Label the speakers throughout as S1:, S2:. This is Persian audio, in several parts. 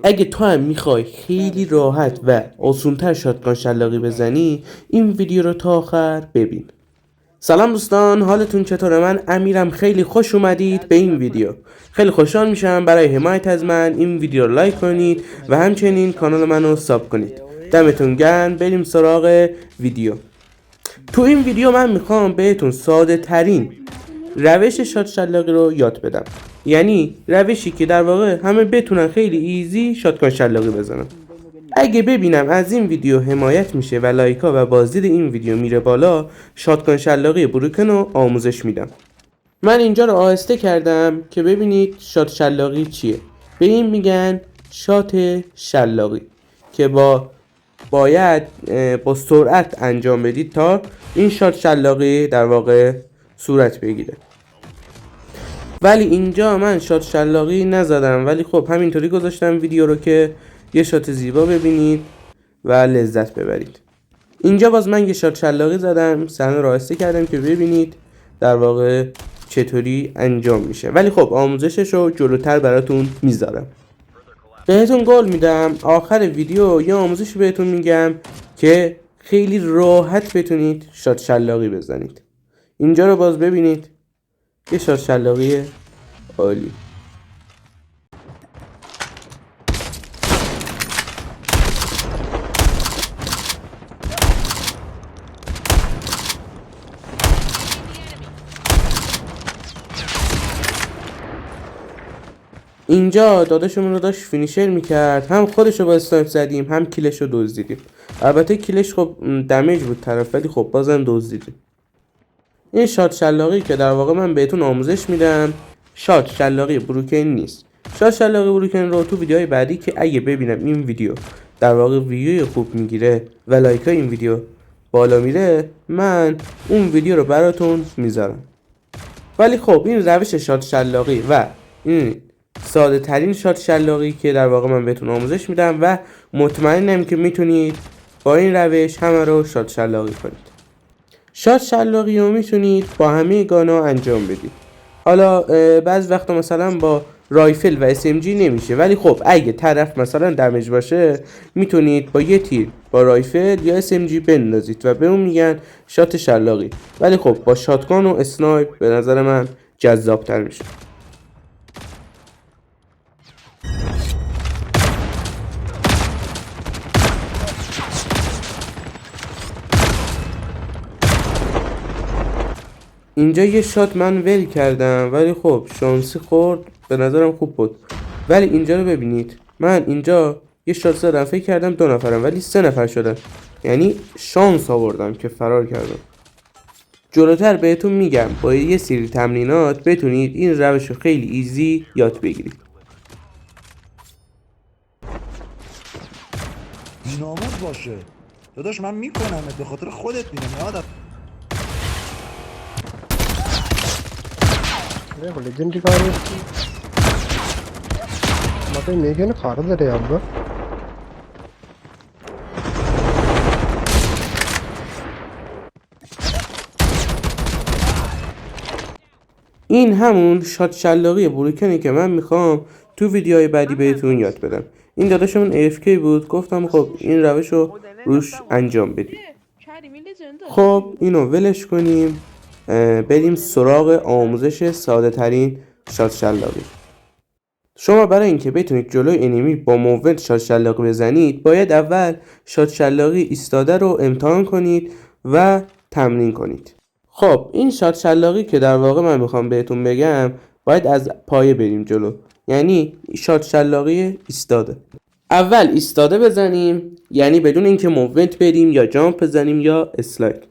S1: اگه تو هم میخوای خیلی راحت و آسونتر شاتگان شلاقی بزنی، این ویدیو رو تا آخر ببین. سلام دوستان، حالتون چطوره؟ من امیرم. خیلی خوش اومدید به این ویدیو. خیلی خوشحال میشم برای حمایت از من این ویدیو رو لایک کنید و همچنین کانال منو ساب کنید. دمتون گرم. بریم سراغ ویدیو. تو این ویدیو من میخوام بهتون ساده ترین روش شات شلاقی رو یاد بدم، یعنی روشی که در واقع همه بتونن خیلی ایزی شاتگان شلاقی بزنن. اگه ببینم از این ویدیو حمایت میشه و لایکا و بازدید این ویدیو میره بالا، شاتگان شلاقی بروکن رو آموزش میدم. من اینجا رو آهسته کردم که ببینید شات شلاقی چیه. به این میگن شات شلاقی که باید با سرعت انجام بدید تا این شات شلاقی در واقع صورت بگیره. ولی اینجا من شات شلاقی نزدم، ولی خب همینطوری گذاشتم ویدیو رو که یه شات زیبا ببینید و لذت ببرید. اینجا باز من یه شات شلاقی زدم، صحنه رو آهسته کردم که ببینید در واقع چطوری انجام میشه. ولی خب آموزشش رو جلوتر براتون میذارم. بهتون قول میدم آخر ویدیو یه آموزش بهتون میگم که خیلی راحت بتونید شات شلاقی بزنید. اینجا رو باز ببینید، یه شات شلاقی عالی. اینجا داداشمون رو داشت فینیشر میکرد، هم خودش رو با اسنایپ زدیم هم کیلش رو دزدیدیم. البته کیلش خب دمیج بود طرف، ولی خب بازم دزدیدیم. این شات شلاقی که در واقع من بهتون آموزش میدم شات شلاقی بروکن نیست. شات شلاقی بروکن رو تو ویدیوهای بعدی که اگه ببینم این ویدیو در واقع ویوی خوب میگیره و لایکای این ویدیو بالا میره، من اون ویدیو رو براتون میذارم. ولی خب این روش شات شلاقی و این ساده ترین شات شلاقی که در واقع من بهتون آموزش میدم و مطمئنم که میتونید با این روش همه رو شات شلاقی کنید. شات شلاقی رو میتونید با همه گانا انجام بدید. حالا بعض وقتا مثلا با رایفل و SMG نمیشه، ولی خب اگه طرف مثلا دمیج باشه میتونید با یه تیر با رایفل یا SMG بندازید و به اون میگن شات شلاقی. ولی خب با شاتگان و اسنایپ به نظر من جذابتر میشه. اینجا یه شات من ول کردم، ولی خب شانسی خورد، به نظرم خوب بود. ولی اینجا رو ببینید، من اینجا یه شات زدم فکر کردم 2 نفرم ولی 3 نفر شدن، یعنی شانس آوردم که فرار کردم. جلوتر بهتون میگم با یه سری تمرینات بتونید این روش رو خیلی ایزی یاد بگیرید.
S2: ناموس باشه داداش، من میکنمت به خاطر خودت میگم یادم.
S3: రేపు legendary car ಮತ್ತೆ ಮೇಗೇನು ಕಾರದರೆ ಹಬ್ಬ
S1: این همون شات شلاقی بروکنی که من میخوام تو ویدیوهای بعدی بهتون یاد بدم. این داداشمون AFK بود، گفتم خب این روش رو روش انجام بدیم. خب اینو ولش کنیم، بریم سراغ آموزش ساده ترین شات شلاقی. شما برای اینکه بتونید جلوی انیمی با موونت شات شلاقی بزنید، باید اول شات شلاقی ایستاده رو امتحان کنید و تمرین کنید. خب این شات شلاقی که در واقع من میخوام بهتون بگم باید از پایه بریم جلو، یعنی شات شلاقی ایستاده. اول ایستاده بزنیم، یعنی بدون اینکه موونت بریم یا جامپ بزنیم یا اسلاید.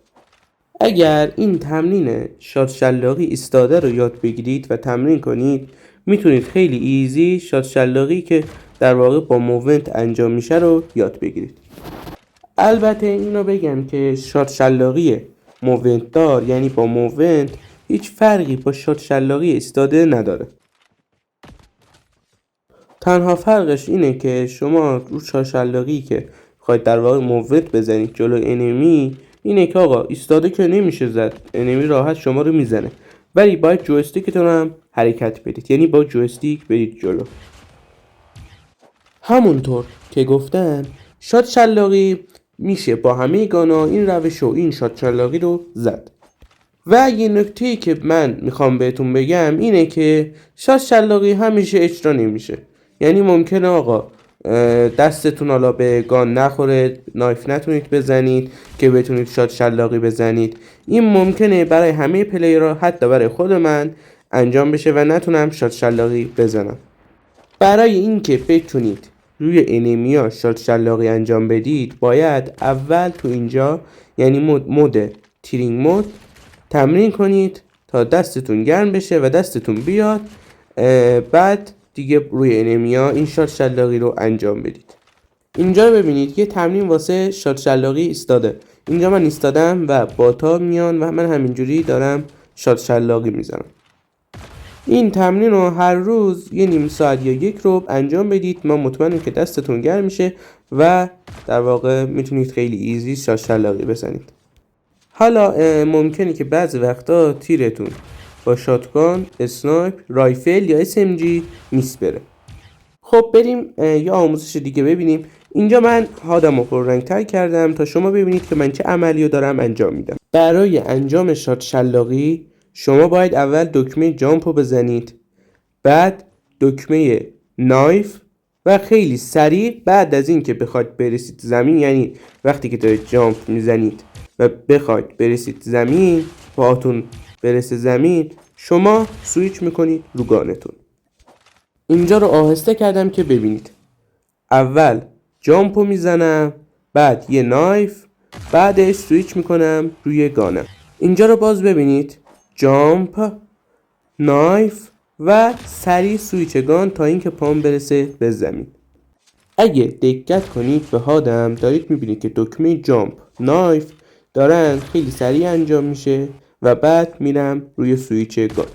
S1: اگر این تمرین شات شلاقی ایستاده رو یاد بگیرید و تمرین کنید، میتونید خیلی ایزی شات شلاقی که در واقع با موونت انجام میشه رو یاد بگیرید. البته اینو بگم که شات شلاقی موونت دار، یعنی با موونت، هیچ فرقی با شات شلاقی ایستاده نداره. تنها فرقش اینه که شما رو شات شلاقی که خواهید در واقع موونت بزنید جلو انمی، اینه که آقا ایستاده که نمیشه زد، انمی راحت شما رو میزنه، ولی باید جویستیکتون هم حرکت بدید، یعنی با جویستیک برید جلو. همونطور که گفتم شات شلاقی میشه با همه گانا این روش و این شات شلاقی رو زد. و یه نکته‌ای که من میخوام بهتون بگم اینه که شات شلاقی همیشه اجرا نمیشه. یعنی ممکنه آقا دستتون حالا به گان نخوره، نایف نتونید بزنید که بتونید شات شلاقی بزنید. این ممکنه برای همه پلیرها، حتی برای خود من انجام بشه و نتونم شات شلاقی بزنم. برای اینکه بتونید روی انیمیا شات شلاقی انجام بدید باید اول تو اینجا یعنی مود تیرینگ مود تمرین کنید تا دستتون گرم بشه و دستتون بیاد، بعد دیگه روی انیمیا این شات شلاقی رو انجام بدید. اینجا رو ببینید یه تمرین واسه شات شلاقی ایستاده. اینجا من ایستادم و باتا میان و من همینجوری دارم شات شلاقی میزنم. این تمرین رو هر روز یه نیم ساعت یا یک رو انجام بدید. من مطمئنم که دستتون گرم میشه و در واقع میتونید خیلی ایزی شات شلاقی بزنید. حالا ممکنه که بعضی وقتا تیرتون با شاتگان، اسنایپ، رایفل یا SMG میس بره. خب بریم یه آموزش دیگه ببینیم. اینجا من هادم رو پررنگ تر کردم تا شما ببینید که من چه عملی رو دارم انجام میدم. برای انجام شات شلاقی شما باید اول دکمه جامپ رو بزنید، بعد دکمه نایف و خیلی سریع بعد از این که بخواید برسید زمین، یعنی وقتی که دارید جامپ میزنید و بخواید برسید زمین، پاهاتون برسه زمین، شما سویچ میکنید رو گانتون. اینجا رو آهسته کردم که ببینید. اول جامپو میزنم، بعد یه نایف، بعدش سویچ میکنم روی گانم. اینجا رو باز ببینید، جامپ، نایف و سریع سویچ گان تا اینکه پام برسه به زمین. اگه دقت کنید به هادم دارید میبینید که دکمه جامپ، نایف دارن خیلی سریع انجام میشه و بعد میرم روی سویچ گان.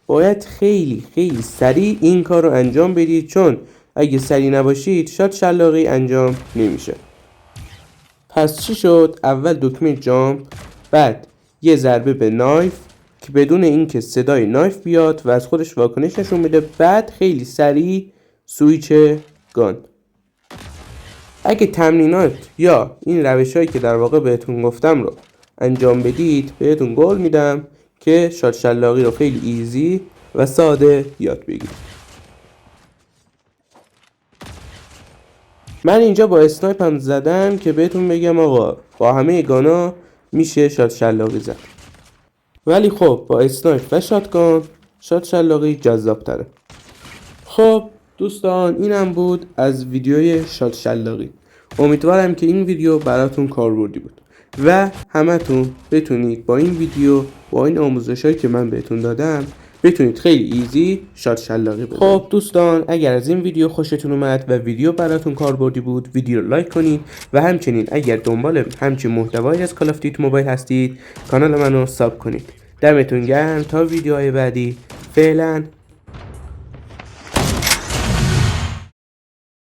S1: باید خیلی سریع این کار رو انجام بدید، چون اگه سریع نباشید شات شلاقی انجام نمیشه. پس چی شد؟ اول دکمه جامپ، بعد یه ضربه به نایف که بدون اینکه صدای نایف بیاد و از خودش واکنش نشون بده، بعد خیلی سریع سویچ گان. اگه تمرینات یا این روش‌هایی که در واقع بهتون گفتم رو انجام بدید بهتون قول میدم که شات شلاقی رو خیلی ایزی و ساده یاد بگیرید. من اینجا با اسنایپ هم زدم که بهتون بگم آقا با همه گانا میشه شات شلاقی زد، ولی خب با اسنایپ و شاتگان شات شلاقی جذاب تره. خب دوستان اینم بود از ویدیوی شات شلاقی. امیدوارم که این ویدیو براتون کاربردی بود و همتون بتونید با این ویدیو، با این آموزشایی که من بهتون دادم، بتونید خیلی ایزی شات شلاقی بزنید. خب دوستان اگر از این ویدیو خوشتون اومد و ویدیو براتون کاربردی بود، ویدیو رو لایک کنید و همچنین اگر دنبال همچین محتوایی از کال آف دیوتی موبایل هستید کانال منو ساب کنید. دمتون گرم تا ویدیوهای بعدی. فعلا